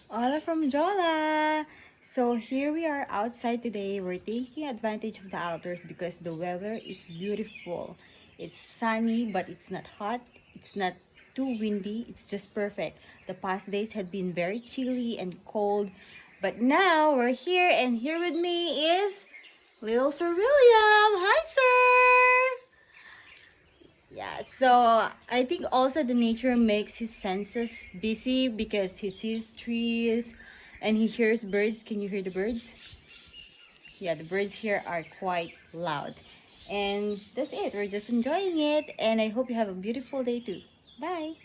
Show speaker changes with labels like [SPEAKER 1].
[SPEAKER 1] Hola from Jola! So here we are outside today. We're taking advantage of the outdoors because the weather is beautiful. It's sunny but it's not hot. It's not too windy. It's just perfect. The past days had been very chilly and cold. But now we're here and here with me is Little Sir William. Hi, sir! Yeah, so I think also the nature makes his senses busy because he sees trees and he hears birds. Can you hear the birds? Yeah, the birds here are quite loud. And that's it. We're just enjoying it. And I hope you have a beautiful day too. Bye.